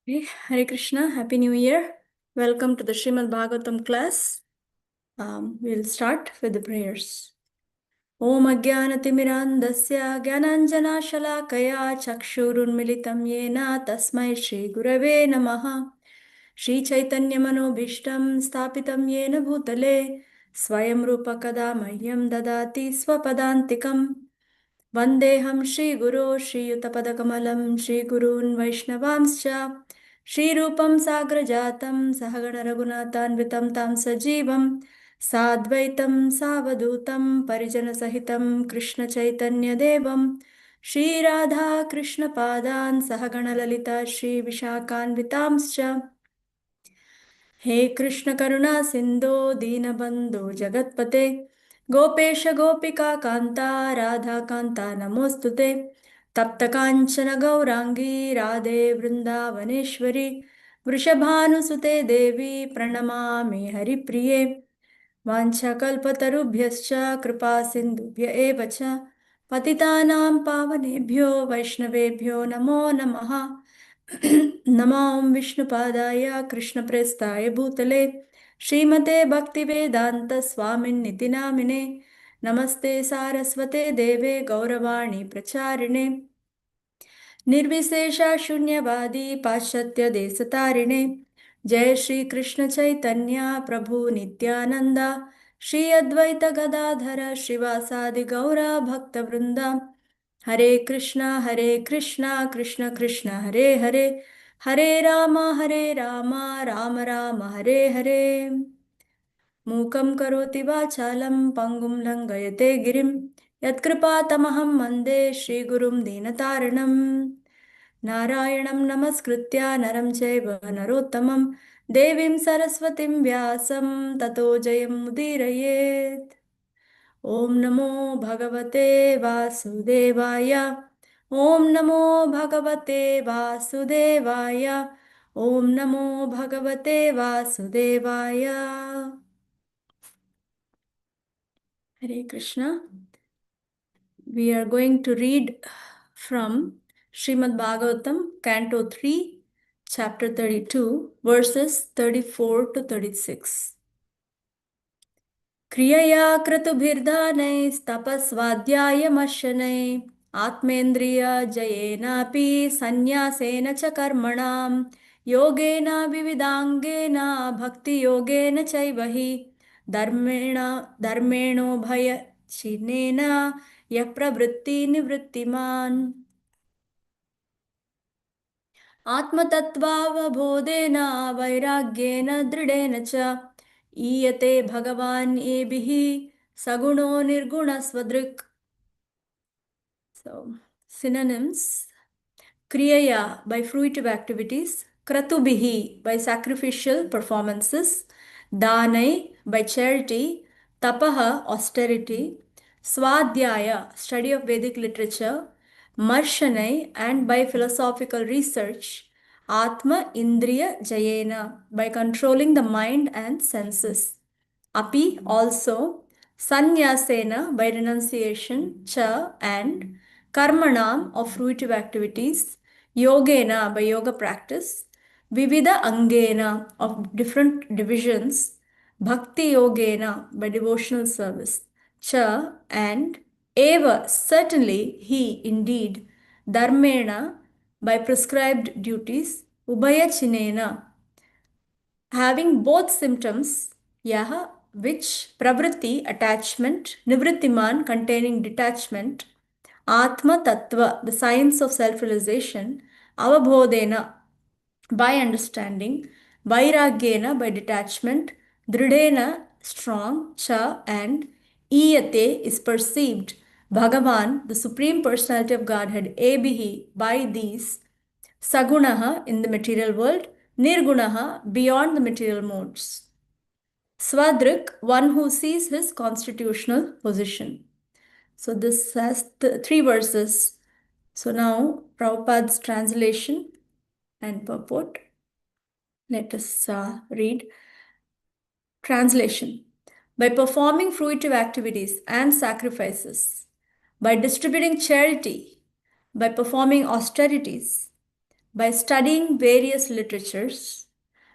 Hey, Hare Krishna, Happy New Year. Welcome to the Srimad Bhagavatam class. We'll start with the prayers. Om Ajnanatimirandasya Gyananjana Shalakaya Chakshurunmilitam Yena Tasmai Shri Gurave Namaha Shri Chaitanya Manobhishtam Stapitam Yena Bhutale Swayam Rupa Kada Mahyam Dadati Swapadantikam Vandeham Shri Guru Shri Yutapadakamalaam Shri Gurun Vaishnavanscha Shri Rupam Sagrajatam Sahagana Raghunathanvitam Tam Sajivam Sadvaitam Savadutam Parijana Sahitam Krishna Chaitanya Devam Shri Radha Krishna Padan Sahagana Lalita Shri Vishakhanvitamscha हे कृष्ण करुणा सिंधो दीनबंधो जगत्पते गोपेश गोपिका कांता राधा कांता नमोस्तुते तप्त कांचन गौरांगी राधे वृंदावनेश्वरी वृषभानुसुते देवी प्रणमामि हरिप्रिये वाञ्छाकल्पतरुभ्यश्च कृपा सिन्धुभ्य एव च पतितानां पावनेभ्यो वैष्णवेभ्यो नमो नमः नमो विष्णुपादाय कृष्णप्रेष्ठाय भूतले श्रीमते भक्तिवेदान्त स्वामिन्निति नामिने नमस्ते सारस्वते देवे गौरवाणी प्रचारिणे निर्विशेष शून्यवादी पाश्चात्य देशतारिणे जय श्री कृष्ण चैतन्य प्रभु नित्यानंद श्री अद्वैत गदाधर श्रीवासादि गौरा भक्तवृंद हरे कृष्णा कृष्ण कृष्ण हरे हरे हरे राम राम राम हरे हरे मूकं करोति वाचालं पङ्गुं लङ्घयते गिरिं यत्कृपातमहं वन्दे श्रीगुरुं दीनतारिणं नारायणं नमस्कृत्य नरं चैव नरोत्तमं देवीं सरस्वतीं व्यासं ततो जयमुदीरयेत् ॐ नमो भगवते वासुदेवाय ॐ नमो भगवते वासुदेवाय ॐ नमो भगवते वासुदेवाय Hare Krishna. We are going to read from Srimad Bhagavatam, Canto 3, Chapter 32, verses 34 to 36. क्रियया क्रतुभिर्दानैस्तपस्वाध्यायमशनैः आत्मेन्द्रियजयेनापि सन्न्यासेन च कर्मणां योगेन विविधाङ्गेन भक्तियोगेन चैव हि धर्मेणोभयचिह्नेन यः प्रवृत्तिनिवृत्तिमान् आत्मतत्त्वावबोधेन वैराग्येन दृढेन च ईयते भगवान् येभिः सगुणो निर्गुणस्वदृक्. So, synonyms: kriyaya by fruitive activities, kratubihi by sacrificial performances, danai by charity, tapaha austerity, swadhyaya study of Vedic literature, marshanai and by philosophical research, atma indriya jayena by controlling the mind and senses, api also, sannyasena by renunciation, cha and karmanam of fruitive activities, yogena by yoga practice, vivida angena of different divisions, bhakti yogena by devotional service, cha and eva certainly he indeed, dharmena by prescribed duties, ubhayachinena having both symptoms, yaha which pravritti attachment, nivrittiman containing detachment, atma tattva the science of self-realization, avabodhena by understanding, vairagyena by detachment, dridena strong, cha and iyate is perceived, Bhagavan the Supreme Personality of Godhead, ebihi by these, sagunaha in the material world, nirgunaha beyond the material modes, swadrik one who sees his constitutional position. So this has three verses. So now Prabhupada's translation and purport. Let us read. Translation: by performing fruitive activities and sacrifices, by distributing charity, by performing austerities, by studying various literatures,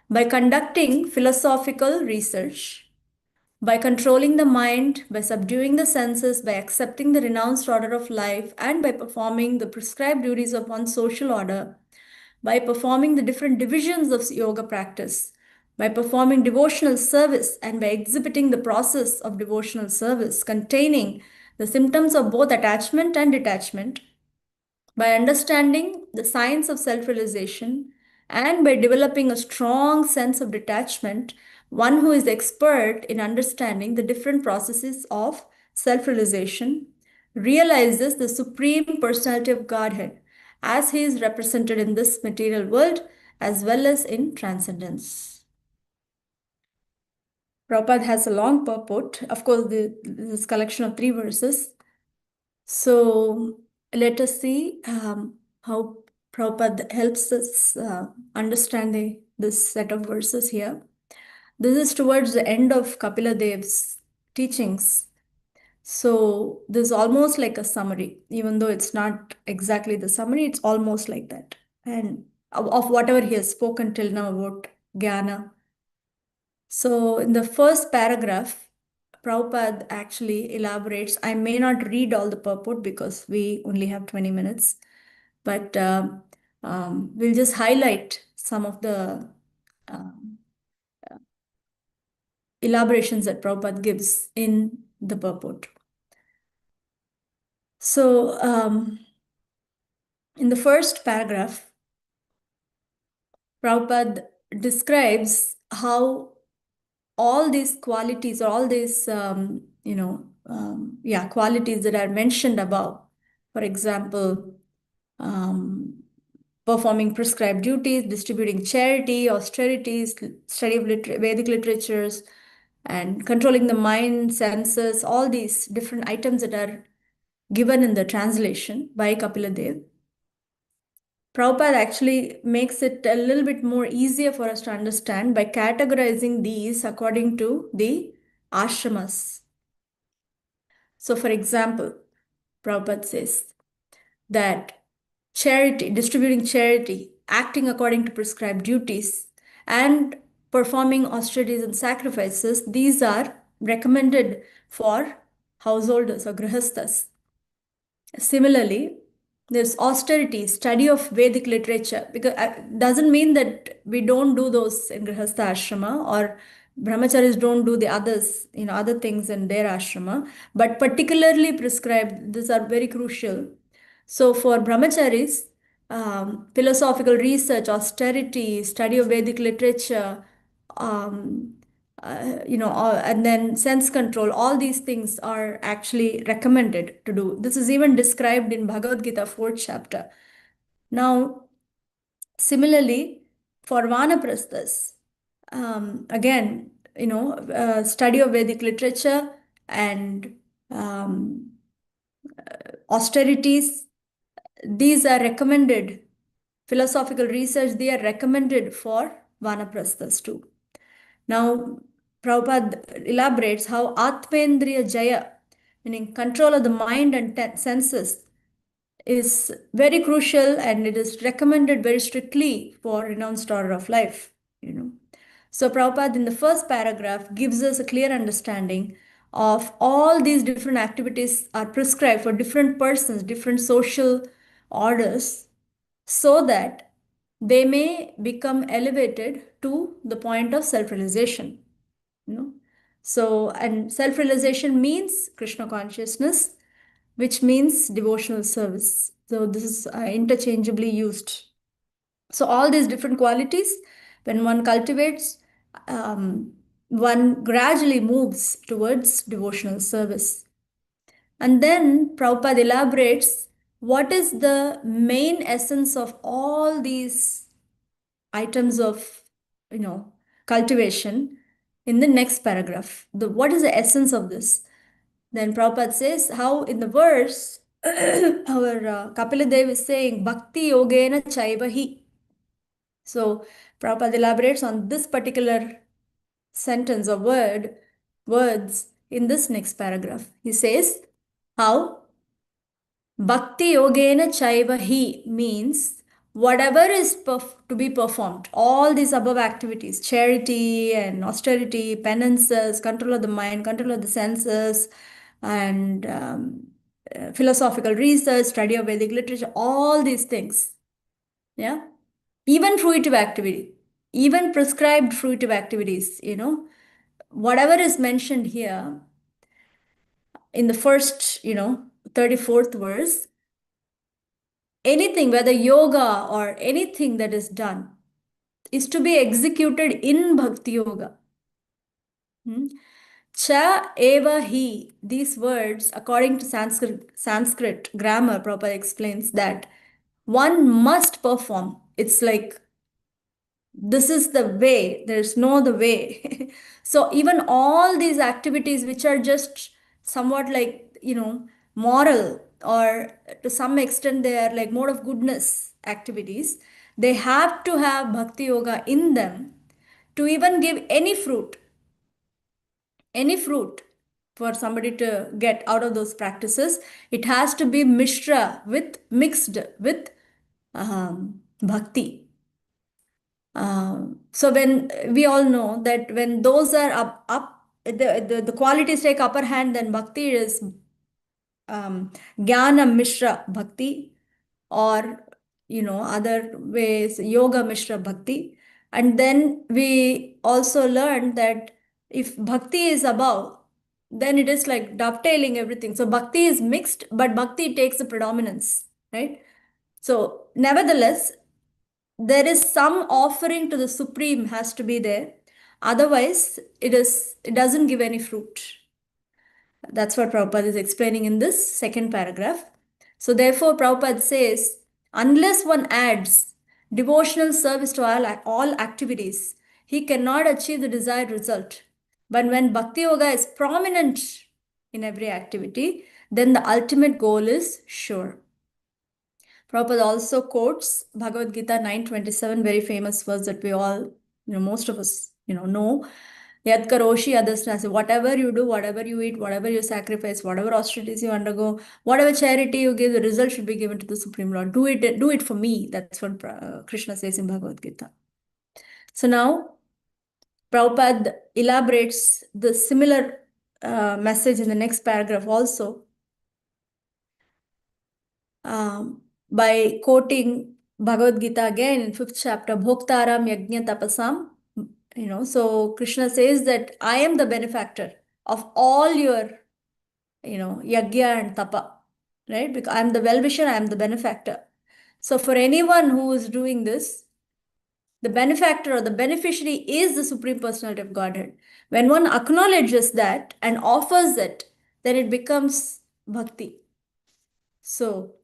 by conducting philosophical research, by controlling the mind, by subduing the senses, by accepting the renounced order of life, and by performing the prescribed duties of one's social order, by performing the different divisions of yoga practice, by performing devotional service, and by exhibiting the process of devotional service containing the symptoms of both attachment and detachment, by understanding the science of self realization, and by developing a strong sense of detachment, one who is expert in understanding the different processes of self realization realizes the Supreme Personality of Godhead as he is represented in this material world as well as in transcendence. Prabhupada has a long purport. Of course, this collection of 3 verses. So let us see how Prabhupada helps us understand this set of verses here. This is towards the end of Kapila Dev's teachings. So this is almost like a summary, even though it's not exactly the summary, it's almost like that. And of whatever he has spoken till now about Jnana. So in the first paragraph, Prabhupada actually elaborates. I may not read all the purport because we only have 20 minutes, but we'll just highlight some of the um, elaborations that Prabhupada gives in the purport. So in the first paragraph, Prabhupada describes how all these qualities, or all these, qualities that are mentioned above, for example, performing prescribed duties, distributing charity, austerities, study of Vedic literatures, and controlling the mind, senses, all these different items that are given in the translation by Kapila Dev. Prabhupada actually makes it a little bit more easier for us to understand by categorizing these according to the ashramas. So, for example, Prabhupada says that charity, distributing charity, acting according to prescribed duties, and performing austerities and sacrifices, these are recommended for householders or grihasthas. Similarly, there's austerity, study of Vedic literature, because doesn't mean that we don't do those in Grihastha ashrama, or brahmacharis don't do the others, other things in their ashrama, but particularly prescribed, these are very crucial. So for brahmacharis, philosophical research, austerity, study of Vedic literature, um, and then sense control, all these things are actually recommended to do. This is even described in Bhagavad Gita, 4th chapter. Now, similarly, for Vanaprasthas, again, study of Vedic literature and austerities, these are recommended. Philosophical research, they are recommended for Vanaprasthas too. Now, Prabhupada elaborates how Atmendriya Jaya, meaning control of the mind and senses, is very crucial, and it is recommended very strictly for renounced order of life. So Prabhupada in the first paragraph gives us a clear understanding of all these different activities are prescribed for different persons, different social orders, so that they may become elevated to the point of self-realization. So, and self-realization means Krishna consciousness, which means devotional service. So this is interchangeably used. So all these different qualities, when one cultivates, one gradually moves towards devotional service. And then Prabhupada elaborates what is the main essence of all these items of, cultivation in the next paragraph. What is the essence of this? Then Prabhupada says how in the verse, our Kapila Dev is saying, Bhakti Yogena Chaivahi. So Prabhupada elaborates on this particular sentence or words in this next paragraph. He says how Bhakti Yogena Chaivahi means whatever is to be performed, all these above activities, charity and austerity, penances, control of the mind, control of the senses, and philosophical research, study of Vedic literature, all these things, yeah, even fruitive activity, even prescribed fruitive activities, whatever is mentioned here in the first, 34th verse, anything, whether yoga or anything that is done, is to be executed in Bhakti Yoga. Cha eva hi, these words, according to Sanskrit grammar, Prabhupada explains that one must perform. It's like this is the way, there's no other way. So even all these activities which are just somewhat like, moral, or to some extent they are like mode of goodness activities, they have to have Bhakti Yoga in them to even give any fruit for somebody to get out of those practices. It has to be mixed with bhakti. So when we all know that when those are the qualities take upper hand, then bhakti is jnana mishra bhakti, or other ways yoga mishra bhakti. And then we also learned that if bhakti is above, then it is like dovetailing everything. So bhakti is mixed, but bhakti takes the predominance, right? So nevertheless, there is some offering to the supreme has to be there, otherwise it doesn't give any fruit. That's what Prabhupada is explaining in this second paragraph. So therefore Prabhupada says, unless one adds devotional service to all activities, he cannot achieve the desired result. But when bhakti yoga is prominent in every activity, then the ultimate goal is sure. Prabhupada also quotes Bhagavad Gita 9:27, very famous verse that we all, most of us, know. Yad karoshi adasnasi. Whatever you do, whatever you eat, whatever you sacrifice, whatever austerities you undergo, whatever charity you give, the result should be given to the Supreme Lord. Do it for me. That's what Krishna says in Bhagavad Gita. So now, Prabhupada elaborates the similar message in the next paragraph also, by quoting Bhagavad Gita again in 5th chapter, Bhoktaram Yajna Tapasam. So Krishna says that I am the benefactor of all your, yajna and tapa, right? Because I am the well-wisher, I am the benefactor. So for anyone who is doing this, the benefactor or the beneficiary is the Supreme Personality of Godhead. When one acknowledges that and offers it, then it becomes bhakti. So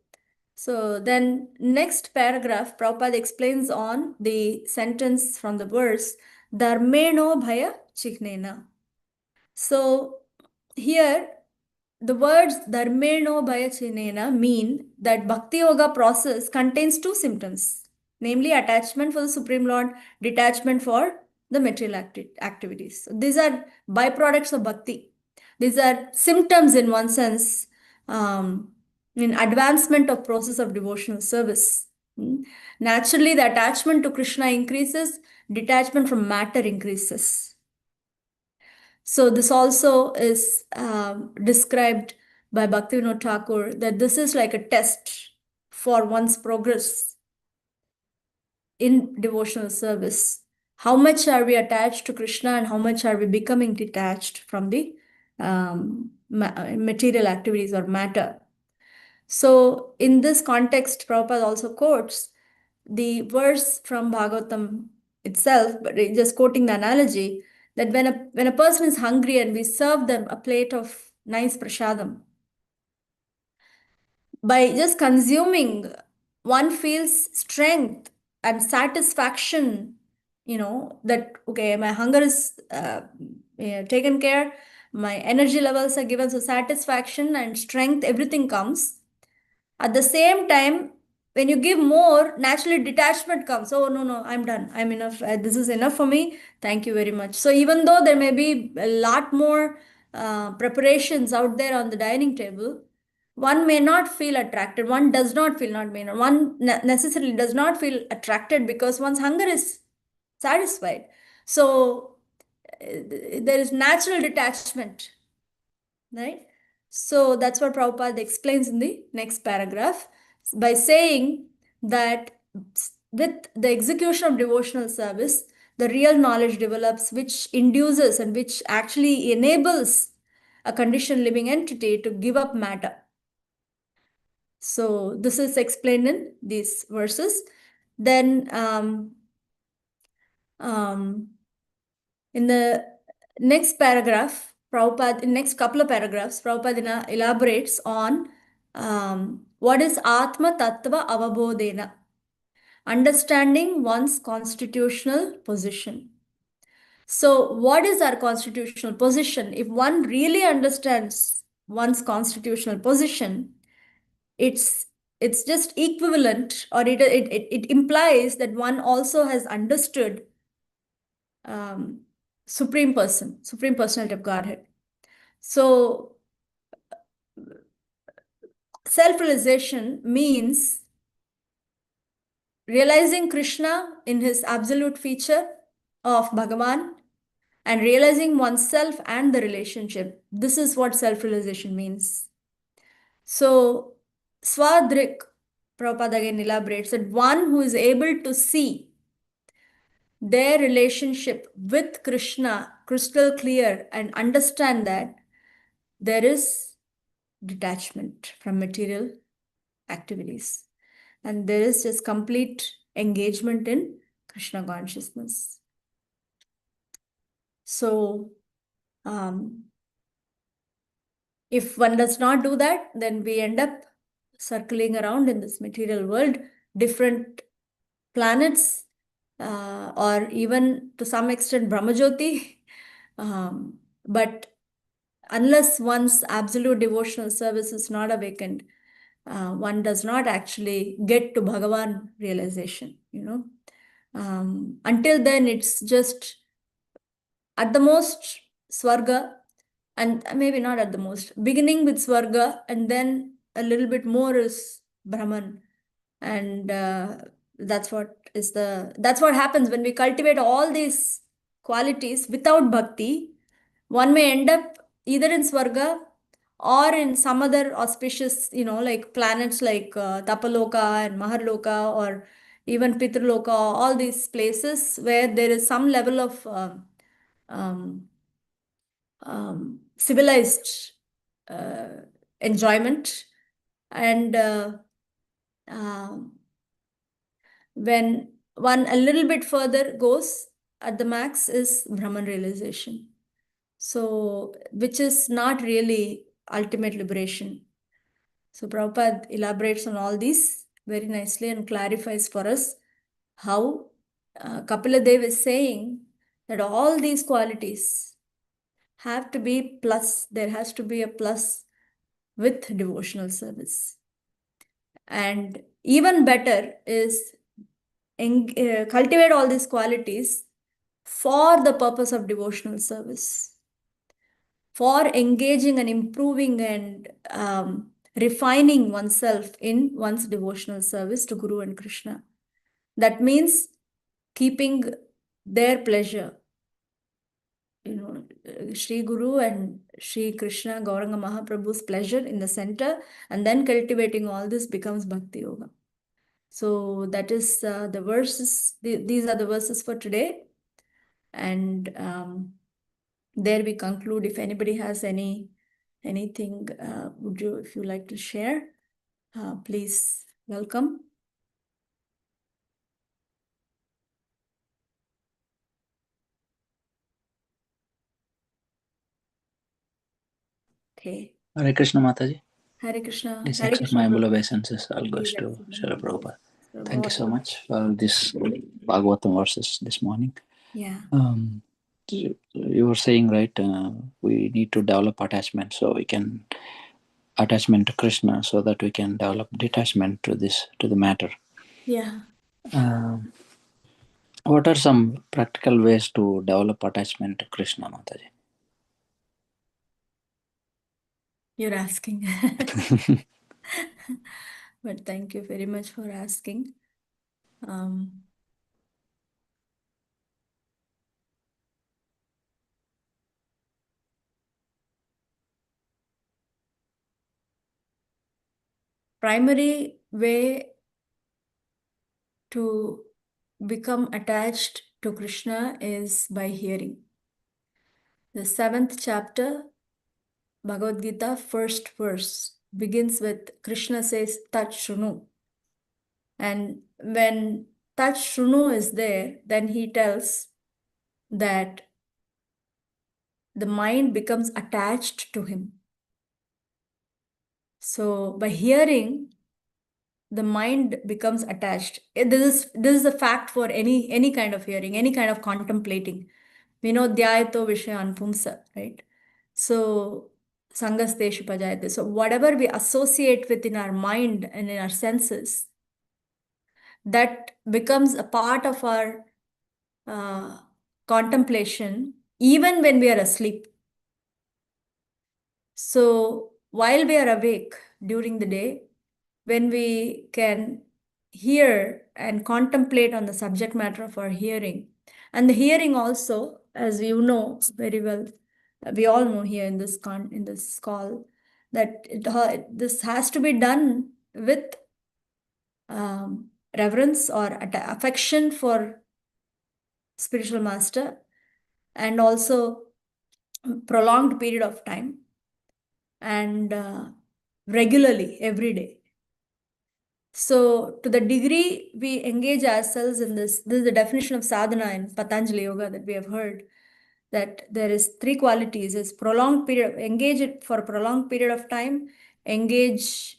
then next paragraph, Prabhupada explains on the sentence from the verse, Dharmeno bhaya chiknena. So here the words Dharmeno bhaya chinena mean that Bhakti Yoga process contains two symptoms, namely attachment for the Supreme Lord, detachment for the material activities. So these are byproducts of Bhakti. These are symptoms in one sense, in advancement of process of devotional service. Naturally, the attachment to Krishna increases, detachment from matter increases. So this also is described by Bhaktivinoda Thakur, that this is like a test for one's progress in devotional service. How much are we attached to Krishna and how much are we becoming detached from the material activities or matter? So in this context, Prabhupada also quotes the verse from Bhagavatam itself, but just quoting the analogy that when a person is hungry and we serve them a plate of nice prasadam, by just consuming, one feels strength and satisfaction, that, okay, my hunger is taken care, my energy levels are given, so satisfaction and strength, everything comes. At the same time, when you give more, naturally detachment comes. Oh, no, no, I'm done. I'm enough. This is enough for me. Thank you very much. So even though there may be a lot more preparations out there on the dining table, one may not feel attracted. One does not feel, not may not, one necessarily does not feel attracted because one's hunger is satisfied. So there is natural detachment, right? So that's what Prabhupada explains in the next paragraph by saying that with the execution of devotional service, the real knowledge develops, which induces and which actually enables a conditioned living entity to give up matter. So this is explained in these verses. Then in the next paragraph, Prabhupada, in next couple of paragraphs, Prabhupada elaborates on what is Atma Tattva Avabodhena, understanding one's constitutional position. So, what is our constitutional position? If one really understands one's constitutional position, it's it's just equivalent, or it implies that one also has understood um, supreme person, supreme personality of Godhead. So self-realization means realizing Krishna in his absolute feature of Bhagavan and realizing oneself and the relationship. This is what self-realization means. So Swadrik, Prabhupada again elaborates that one who is able to see their relationship with Krishna crystal clear and understand that there is detachment from material activities and there is just complete engagement in Krishna consciousness. So, if one does not do that, then we end up circling around in this material world, different planets, or even to some extent Brahmajyoti. But unless one's absolute devotional service is not awakened, one does not actually get to Bhagavan realization, Until then, it's just at the most Swarga, and maybe not at the most, beginning with Swarga, and then a little bit more is Brahman. And that's what happens when we cultivate all these qualities without bhakti. One may end up either in Swarga or in some other auspicious, like planets like Tapaloka and Maharloka, or even Pitraloka, all these places where there is some level of um, civilized uh, enjoyment. And um, when one a little bit further goes, at the max is Brahman realization. So, which is not really ultimate liberation. So, Prabhupada elaborates on all these very nicely and clarifies for us how Kapila Dev is saying that all these qualities have to be plus, there has to be a plus with devotional service. And even better is cultivate all these qualities for the purpose of devotional service, for engaging and improving and refining oneself in one's devotional service to Guru and Krishna. That means keeping their pleasure, Sri Guru and Sri Krishna, Gauranga Mahaprabhu's pleasure in the center, and then cultivating all this becomes Bhakti Yoga. So that is the verses, these are the verses for today. And there we conclude. If anybody has anything, if you like to share, please welcome. Okay. Hare Krishna Mataji. Hare Krishna. This Hare accept Krishna. my humble obeisances. All goes to Srila Prabhupada. Thank you so much for this Bhagavatam verses this morning. Yeah. You were saying, right, we need to develop attachment so we can attachment to Krishna so that we can develop detachment to the matter. Yeah. What are some practical ways to develop attachment to Krishna, Mataji? You're asking. But thank you very much for asking. Primary way to become attached to Krishna is by hearing. The 7th chapter, Bhagavad Gita, first verse, begins with Krishna says, Tat Shrunu. And when Tat Shrunu is there, then he tells that the mind becomes attached to him. So by hearing, the mind becomes attached. This is a fact for any kind of hearing, any kind of contemplating. We know dhyayato vishayan pumsa, right? So sangasteshu pajayate. So whatever we associate with in our mind and in our senses, that becomes a part of our uh, contemplation, even when we are asleep. So while we are awake during the day, when we can hear and contemplate on the subject matter of our hearing, and the hearing also, as you know very well, we all know here in this call, that this has to be done with reverence or affection for spiritual master, and also prolonged period of time, and regularly every day. So to the degree we engage ourselves in this is the definition of sadhana in Patanjali Yoga that we have heard, that there is 3 qualities: is prolonged period, engage it for a prolonged period of time, engage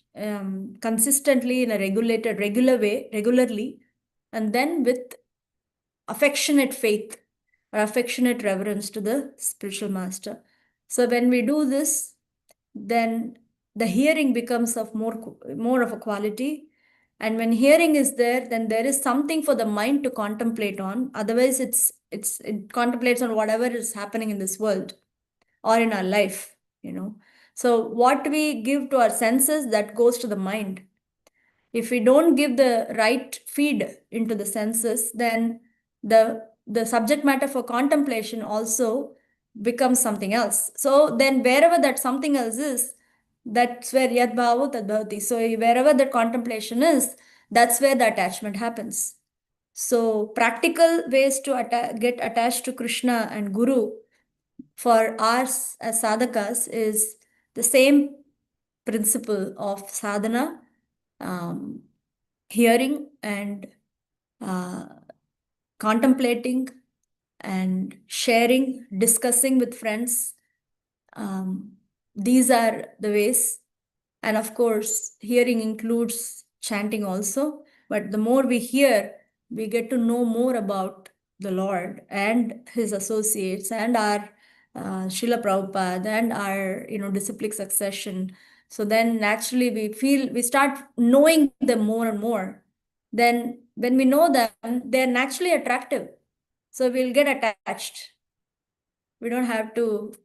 consistently in a regular way, regularly, and then with affectionate faith or affectionate reverence to the spiritual master. So when we do this, then the hearing becomes of more of a quality. And when hearing is there, then there is something for the mind to contemplate on. Otherwise, it contemplates on whatever is happening in this world or in our life, you know. So what we give to our senses, that goes to the mind. If we don't give the right feed into the senses, then the subject matter for contemplation also becomes something else. So then wherever that something else is, that's where yad bhavo tad bhavati. So wherever the contemplation is, that's where the attachment happens. So practical ways to get attached to Krishna and Guru for us as sadhakas is the same principle of sadhana, um, hearing and uh, contemplating and sharing, discussing with friends. These are the ways. And of course, hearing includes chanting also. But the more we hear, we get to know more about the Lord and his associates and our Srila Prabhupada and our disciplic succession. So then naturally we start knowing them more and more. Then when we know them, they're naturally attractive. So we'll get attached. We don't have to,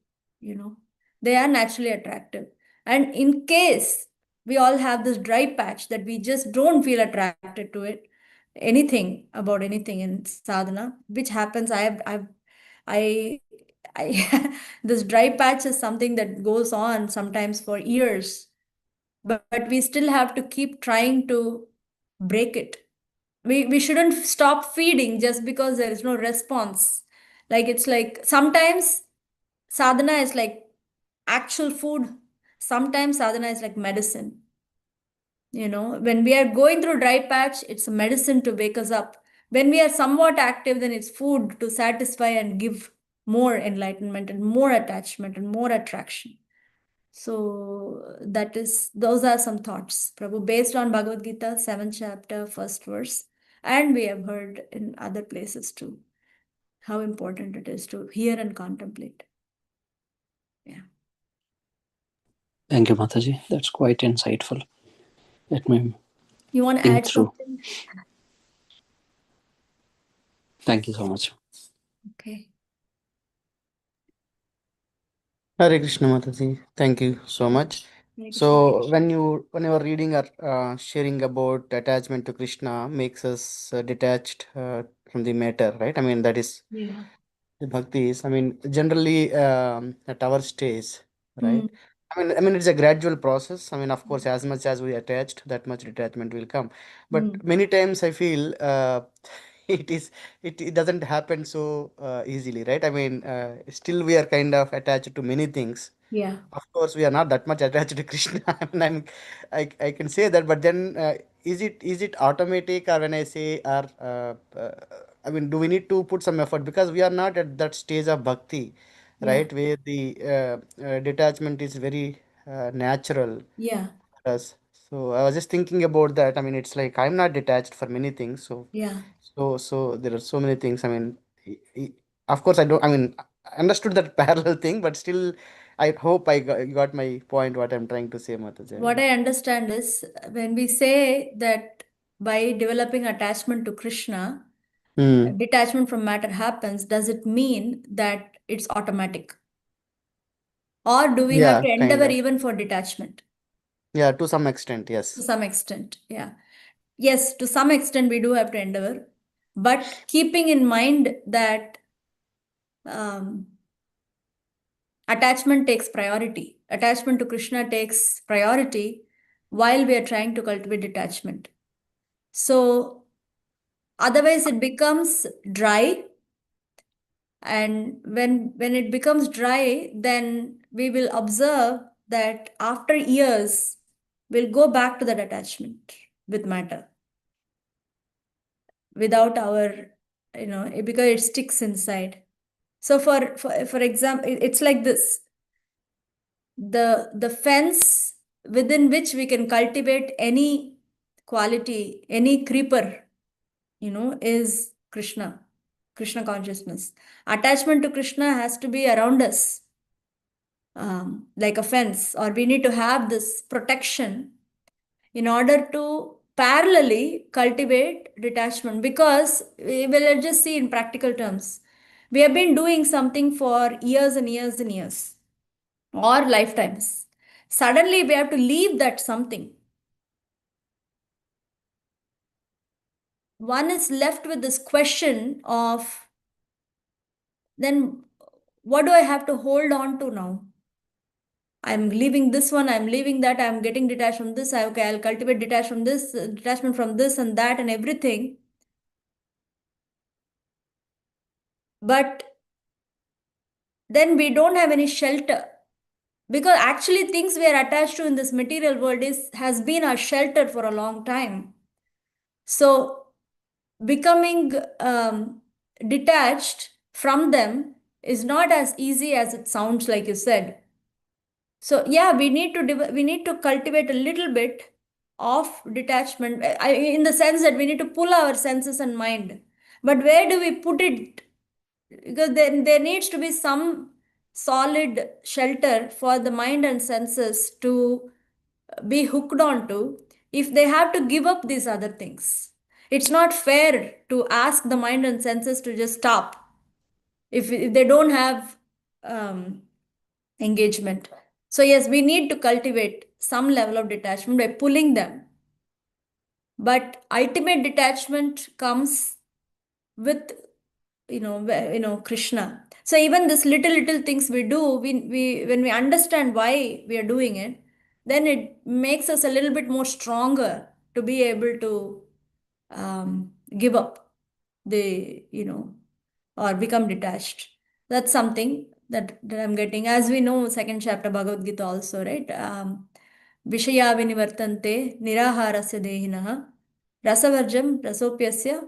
they are naturally attractive. And in case we all have this dry patch that we just don't feel attracted to it, anything about anything in sadhana, which happens, I, this dry patch is something that goes on sometimes for years, but we still have to keep trying to break it. We shouldn't stop feeding just because there is no response. Like it's like sometimes sadhana is like actual food. Sometimes sadhana is like medicine. When we are going through dry patch, it's a medicine to wake us up. When we are somewhat active, then it's food to satisfy and give more enlightenment and more attachment and more attraction. So those are some thoughts, Prabhu, based on Bhagavad Gita, 7th chapter, 1st verse. And we have heard in other places too, how important it is to hear and contemplate. Yeah. Thank you, Mathaji. That's quite insightful. Let me You want to think add through. something? Thank you so much. Okay. Hare Krishna Mataji, thank you so much. Hare Krishna. So when you were reading or sharing about attachment to Krishna makes us detached from the matter, right? I mean that is Yeah. the bhakti is. I mean generally at our stage, Mm, right? I mean it's a gradual process. I mean of course as much as we attached, that much detachment will come. But mm, many times I feel it is it doesn't happen so easily, right? I mean still we are kind of attached to many things. yeah. Of course, we are not that much attached to Krishna. I can say that, but then is it automatic, or when I say, or I mean, do we need to put some effort because we are not at that stage of bhakti, Yeah. right, where the detachment is very natural Yeah. for us. So I was just thinking about that. I mean, it's like I'm not detached for many things. Yeah. So there are so many things. I mean, i- of course, I don't. I mean, I understood that parallel thing, but still, I hope I got my point. What I'm trying to say, Mataji. I What mean, I understand is when we say that by developing attachment to Krishna, hmm. detachment from matter happens, does it mean that it's automatic? Or do we have Yeah, to kind endeavor of. even for detachment? Yeah, to some extent, To yes. some extent, yeah. Yes, to some extent we do have to endeavor, but keeping in mind that um, attachment takes priority. Attachment to Krishna takes priority while we are trying to cultivate detachment. So otherwise it becomes dry, and when it becomes dry, then we will observe that after years we'll go back to that attachment with matter without our, because it sticks inside. So for example, it's like this: the fence within which we can cultivate any quality, any creeper, is Krishna consciousness. Attachment to Krishna has to be around us, like a fence, or we need to have this protection in order to parallelly cultivate detachment, because we will just see in practical terms, we have been doing something for years and years and years, or lifetimes. Suddenly we have to leave that something. One is left with this question of, then what do I have to hold on to now? I'm leaving this one, I'm leaving that, I'm getting detached from this. Okay, I'll cultivate detached from this, detachment from this and that and everything. But then we don't have any shelter, because actually things we are attached to in this material world is has been our shelter for a long time. So becoming detached from them is not as easy as it sounds, like you said. So yeah, we need to cultivate a little bit of detachment, in the sense that we need to pull our senses and mind. But where do we put it? Because there needs to be some solid shelter for the mind and senses to be hooked onto if they have to give up these other things. It's not fair to ask the mind and senses to just stop if they don't have um, engagement. So, yes, we need to cultivate some level of detachment by pulling them. But ultimate detachment comes with, Krishna. So even this little things we do, we when we understand why we are doing it, then it makes us a little bit more stronger to be able to give up the, or become detached. That's something that I'm getting. As we know, second chapter Bhagavad Gita also, right? Vishaya vinivartante niraharasya dehinah rasavarjam rasopyasya.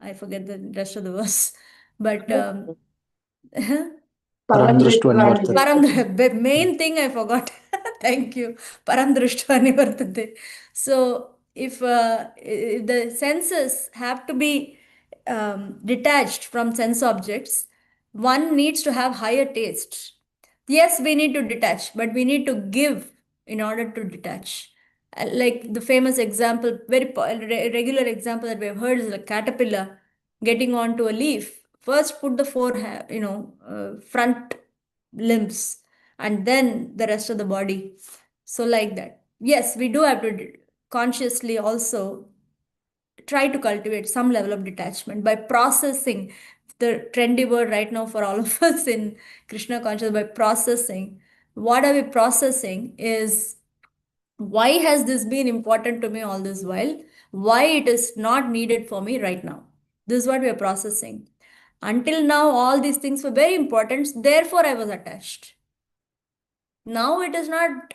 I forget the rest of the verse, but Param drishtu anivartate. the main thing I forgot. Thank you. Param drishtvani nivartate. So if the senses have to be detached from sense objects, one needs to have higher taste. Yes, we need to detach, but we need to give in order to detach. Like the famous example, regular example that we have heard is a caterpillar getting onto a leaf. First, put the front. limbs, and then the rest of the body. So, like that. Yes, we do have to consciously also try to cultivate some level of detachment by processing the trendy word right now for all of us in Krishna consciousness. By processing, what are we processing is, why has this been important to me all this while? Why it is not needed for me right now? This is what we are processing. Until now, all these things were very important, therefore I was attached. Now it is not,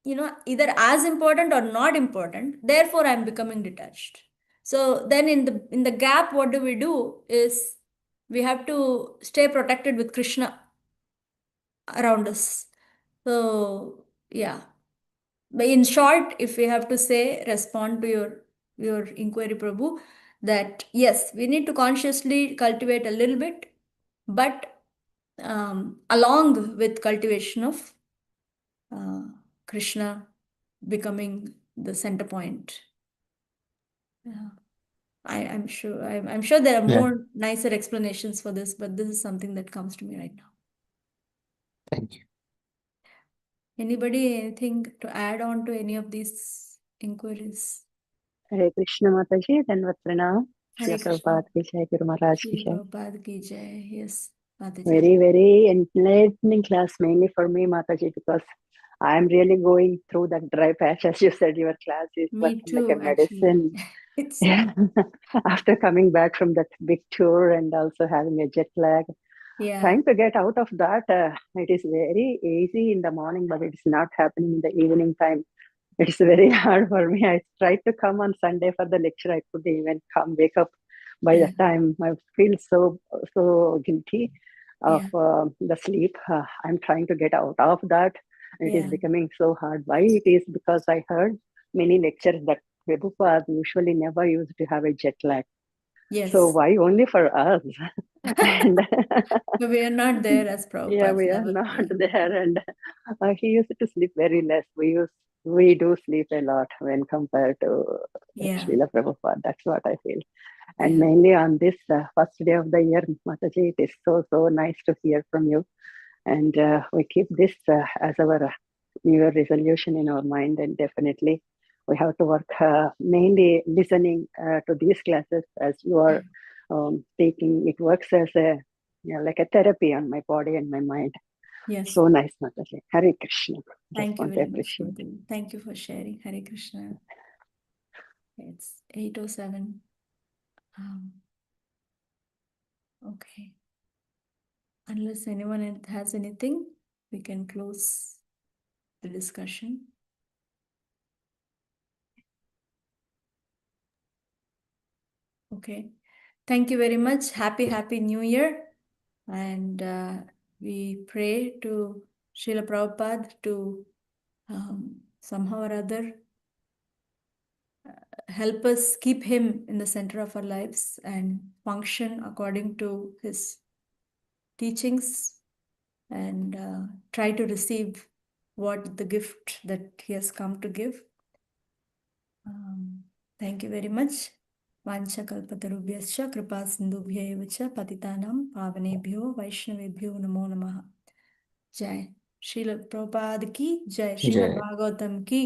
either as important or not important, therefore I'm becoming detached. So then in the gap, what do we do is, we have to stay protected with Krishna around us. So yeah. But in short, if we have to say, respond to your inquiry, Prabhu, that yes, we need to consciously cultivate a little bit, but along with cultivation of uh, Krishna becoming the center point. Yeah. I'm sure there are Yeah. more nicer explanations for this, but this is something that comes to me right now. Thank you. Anybody, anything to add on to any of these inquiries? Hare Krishna Mataji, Danvat Pranam. Hare Srila Krishna. Prabhupada ki jai, Guru Maharaj ki Shri jai. Prabhupada ki jai. Yes, Mataji. Very, very enlightening class, mainly for me, Mataji, because I'm really going through that dry patch. As you said, your class is Me working like a too, actually. medicine. It's Yeah. After coming back from that big tour and also having a jet lag, yeah, trying to get out of that, it is very easy in the morning, but it's not happening in the evening time. It's very hard for me. I tried to come on Sunday for the lecture. I couldn't even come, wake up. By yeah, that time, I feel so guilty of yeah, the sleep. I'm trying to get out of that. It is yeah. becoming so hard. Why it is? Because I heard many lectures that Prabhupada usually never used to have a jet lag. So Yes. why only for us? And But we are not there as yeah, Prabhupada's we are level. not Yeah. there. And he used to sleep very less. We do sleep a lot when compared to Yeah. Srila Prabhupada. That's what I feel. And Yeah. mainly on this first day of the year, Mataji, it is so nice to hear from you. And we keep this as our New Year resolution in our mind. And definitely we have to work mainly listening to these classes as you are speaking. It works as a, like a therapy on my body and my mind. Yes. So nice, Mataji. Hare Krishna. Just Thank you want to very much, appreciate it. Madhu. Thank you for sharing. Hare Krishna. It's 8:07. Okay. Unless anyone has anything, we can close the discussion. Okay. Thank you very much. Happy New Year. And we pray to Srila Prabhupada to somehow or other help us keep him in the center of our lives and function according to his teachings, and try to receive what the gift that he has come to give. Thank you very much. Vancha kalpatarubhyascha kripa sindhubhya eva cha patitanam pavanebhyo vaishnavebhyo namo namaha. Jai Srila Prabhupada ki jai. Srimad Jai. Bhagavatam ki